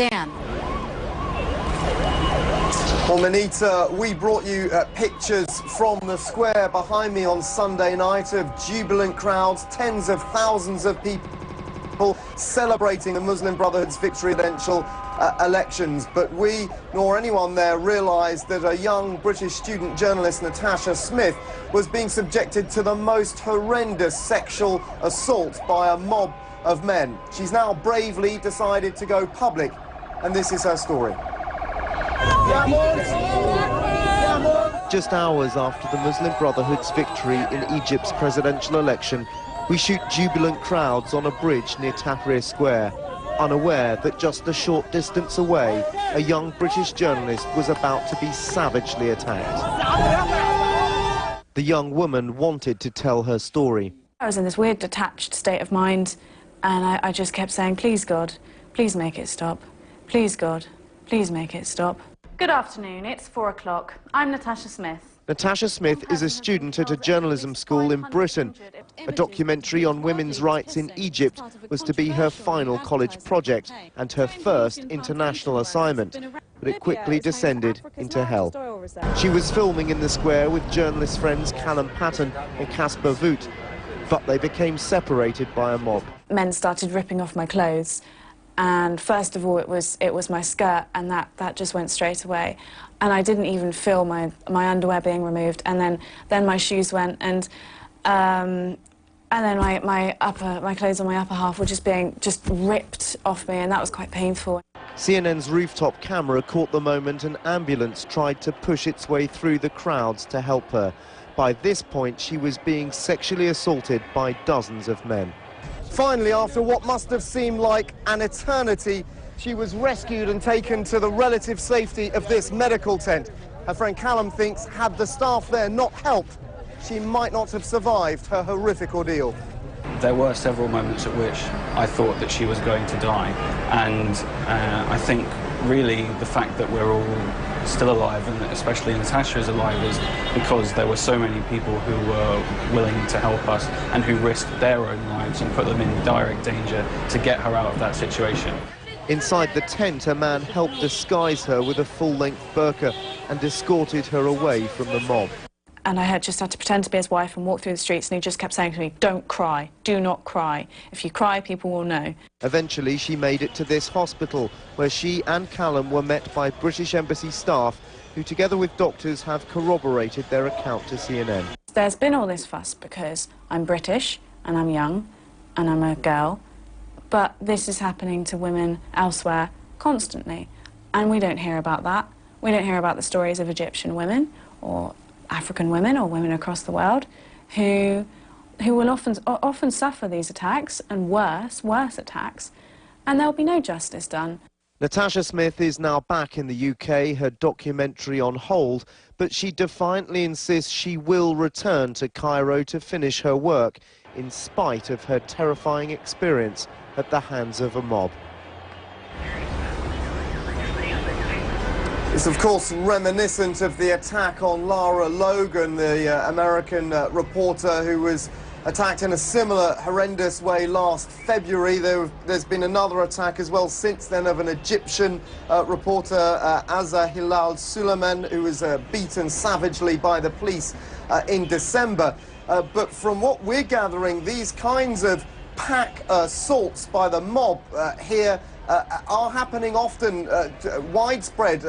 Dan. Well, Manita, we brought you pictures from the square behind me on Sunday night of jubilant crowds, tens of thousands of people celebrating the Muslim Brotherhood's victory in presidential elections. But we, nor anyone there, realised that a young British student journalist, Natasha Smith, was being subjected to the most horrendous sexual assault by a mob of men. She's now bravely decided to go public, and this is her story. Just hours after the Muslim Brotherhood's victory in Egypt's presidential election, we shoot jubilant crowds on a bridge near Tahrir Square, unaware that just a short distance away, a young British journalist was about to be savagely attacked. The young woman wanted to tell her story. I was in this weird detached state of mind, and I just kept saying, please God, please make it stop. Please God, please make it stop. Good afternoon, it's 4 o'clock. I'm Natasha Smith. Natasha Smith is a student at a journalism school in Britain. A documentary on women's rights in Egypt was to be her final college project and her first international assignment, but it quickly descended into hell. She was filming in the square with journalist friends Callum Patton and Casper Voot, but they became separated by a mob. Men started ripping off my clothes, and first of all it was my skirt, and that just went straight away. And I didn't even feel my underwear being removed, and then my shoes went, and then my clothes on my upper half were just ripped off me, and that was quite painful. CNN's rooftop camera caught the moment an ambulance tried to push its way through the crowds to help her. By this point, she was being sexually assaulted by dozens of men. Finally, after what must have seemed like an eternity, she was rescued and taken to the relative safety of this medical tent. Her friend Callum thinks had the staff there not helped, she might not have survived her horrific ordeal. There were several moments at which I thought that she was going to die, and I think really the fact that we're all still alive, and especially Natasha is alive, is because there were so many people who were willing to help us and who risked their own lives and put them in direct danger to get her out of that situation. Inside the tent, a man helped disguise her with a full-length burqa and escorted her away from the mob. And I just had to pretend to be his wife and walk through the streets, and he just kept saying to me, don't cry, do not cry. If you cry, people will know. Eventually, she made it to this hospital, where she and Callum were met by British Embassy staff, who together with doctors have corroborated their account to CNN. There's been all this fuss because I'm British, and I'm young, and I'm a girl, but this is happening to women elsewhere constantly, and we don't hear about that. We don't hear about the stories of Egyptian women, or African women, or women across the world who will often suffer these attacks, and worse attacks, and there'll be no justice done. Natasha Smith is now back in the UK, her documentary on hold, but she defiantly insists she will return to Cairo to finish her work, in spite of her terrifying experience at the hands of a mob. It's of course reminiscent of the attack on Lara Logan, the American reporter who was attacked in a similar horrendous way last February. There's been another attack as well since then of an Egyptian reporter, Azza Hilal Suleiman, who was beaten savagely by the police in December. But from what we're gathering, these kinds of pack assaults by the mob here are happening often, widespread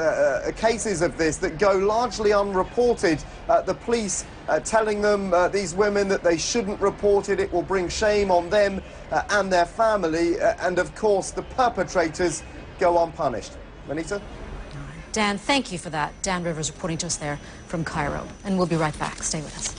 cases of this that go largely unreported. The police telling them, these women, that they shouldn't report it, it will bring shame on them and their family, and of course the perpetrators go unpunished. Manita? Dan, thank you for that. Dan Rivers reporting to us there from Cairo. And we'll be right back. Stay with us.